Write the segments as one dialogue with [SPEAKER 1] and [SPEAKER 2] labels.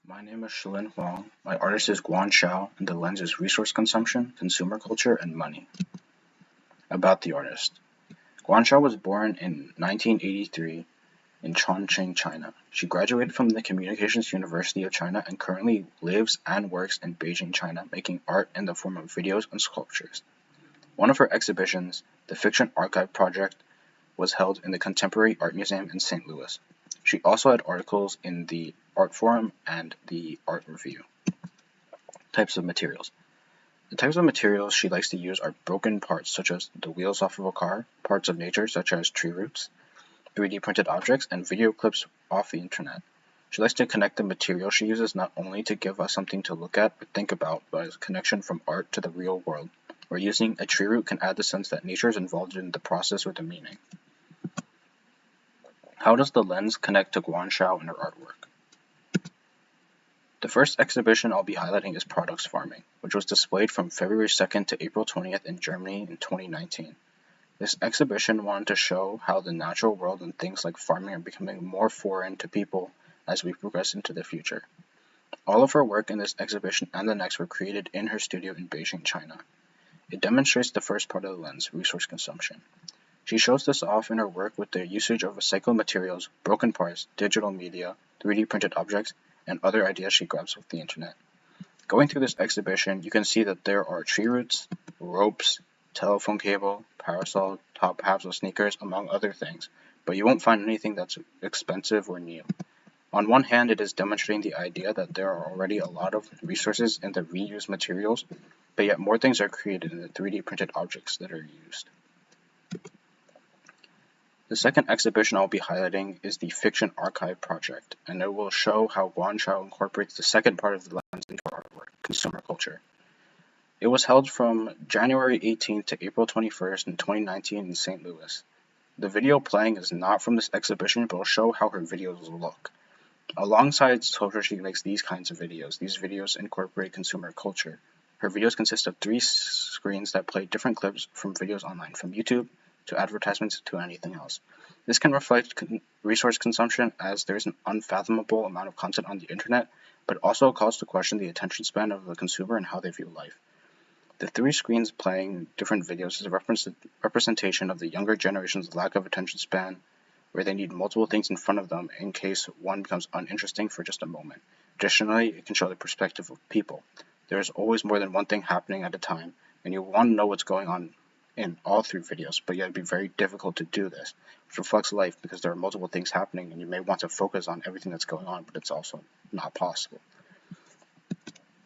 [SPEAKER 1] My name is Shalin Huang. My artist is Guan Xiao, and the lens is resource consumption, consumer culture, and money. About the artist. Guan Xiao was born in 1983 in Chongqing, China. She graduated from the Communications University of China and currently lives and works in Beijing, China, making art in the form of videos and sculptures. One of her exhibitions, the Fiction Archive Project, was held in the Contemporary Art Museum in St. Louis. She also had articles in the Art Forum and the Art Review. Types of materials. The types of materials she likes to use are broken parts such as the wheels off of a car, parts of nature such as tree roots, 3D printed objects, and video clips off the internet. She likes to connect the material she uses not only to give us something to look at or think about, but as a connection from art to the real world, where using a tree root can add the sense that nature is involved in the process or the meaning. How does the lens connect to Guan Xiao and her artwork? The first exhibition I'll be highlighting is Products Farming, which was displayed from February 2nd to April 20th in Germany in 2019. This exhibition wanted to show how the natural world and things like farming are becoming more foreign to people as we progress into the future. All of her work in this exhibition and the next were created in her studio in Beijing, China. It demonstrates the first part of the lens, resource consumption. She shows this off in her work with the usage of recycled materials, broken parts, digital media, 3D printed objects, and other ideas she grabs off the internet. Going through this exhibition, you can see that there are tree roots, ropes, telephone cable, parasol, top halves of sneakers, among other things, but you won't find anything that's expensive or new. On one hand, it is demonstrating the idea that there are already a lot of resources in the reused materials, but yet more things are created in the 3D printed objects that are used. The second exhibition I'll be highlighting is the Fiction Archive Project, and it will show how Guan Xiao incorporates the second part of the lens into her artwork, consumer culture. It was held from January 18th to April 21st in 2019 in St. Louis. The video playing is not from this exhibition, but will show how her videos look. Alongside social, she makes these kinds of videos. These videos incorporate consumer culture. Her videos consist of 3 screens that play different clips from videos online, from YouTube to advertisements to anything else. This can reflect resource consumption as there's an unfathomable amount of content on the internet, but also calls to question the attention span of the consumer and how they view life. The 3 screens playing different videos is a representation of the younger generation's lack of attention span, where they need multiple things in front of them in case one becomes uninteresting for just a moment. Additionally, it can show the perspective of people. There is always more than one thing happening at a time, and you want to know what's going on in all 3 videos, but yet it'd be very difficult to do this, which reflects life because there are multiple things happening and you may want to focus on everything that's going on, but it's also not possible.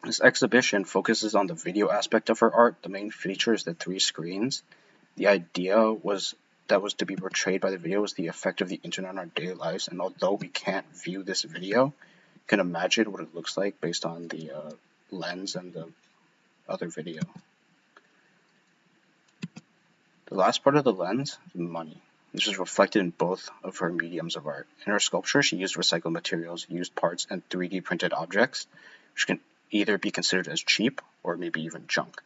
[SPEAKER 1] This exhibition focuses on the video aspect of her art. The main feature is the 3 screens. The idea that was to be portrayed by the video was the effect of the internet on our daily lives, and although we can't view this video, you can imagine what it looks like based on the lens and the other video. The last part of the lens is money. This is reflected in both of her mediums of art. In her sculpture, she used recycled materials, used parts, and 3D printed objects, which can either be considered as cheap or maybe even junk.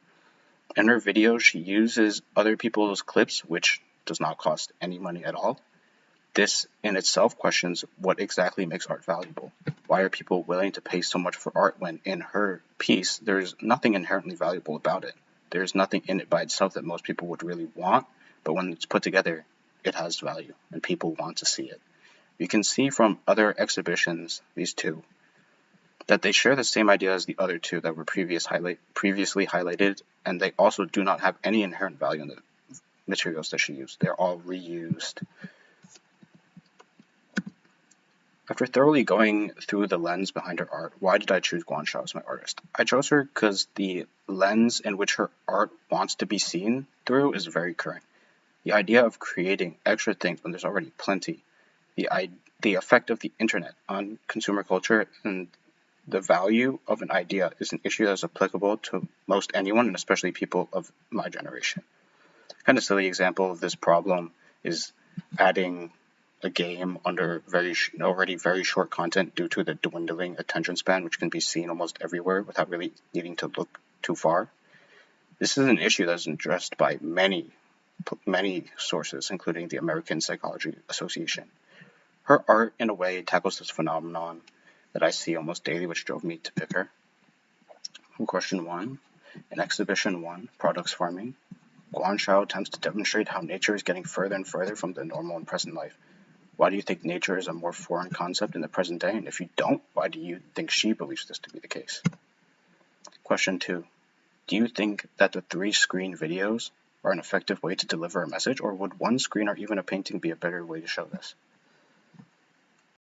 [SPEAKER 1] In her videos, she uses other people's clips, which does not cost any money at all. This in itself questions what exactly makes art valuable. Why are people willing to pay so much for art when in her piece, there's nothing inherently valuable about it? There's nothing in it by itself that most people would really want, but when it's put together, it has value, and people want to see it. You can see from other exhibitions, these 2, that they share the same idea as the other 2 that were previously highlighted, and they also do not have any inherent value in the materials that she used. They're all reused. After thoroughly going through the lens behind her art, why did I choose Guan Xiao as my artist? I chose her because the lens in which her art wants to be seen through is very current. The idea of creating extra things when there's already plenty, the effect of the internet on consumer culture, and the value of an idea is an issue that is applicable to most anyone, and especially people of my generation. Kind of silly example of this problem is adding a game under already very short content due to the dwindling attention span, which can be seen almost everywhere without really needing to look too far. This is an issue that is addressed by many sources, including the American Psychology Association. Her art, in a way, tackles this phenomenon that I see almost daily, which drove me to pick her. Question 1. In Exhibition 1, Products Farming, Guanshao attempts to demonstrate how nature is getting further and further from the normal and present life. Why do you think nature is a more foreign concept in the present day? And if you don't, why do you think she believes this to be the case? Question 2. Do you think that the 3-screen videos are an effective way to deliver a message, or would one screen or even a painting be a better way to show this?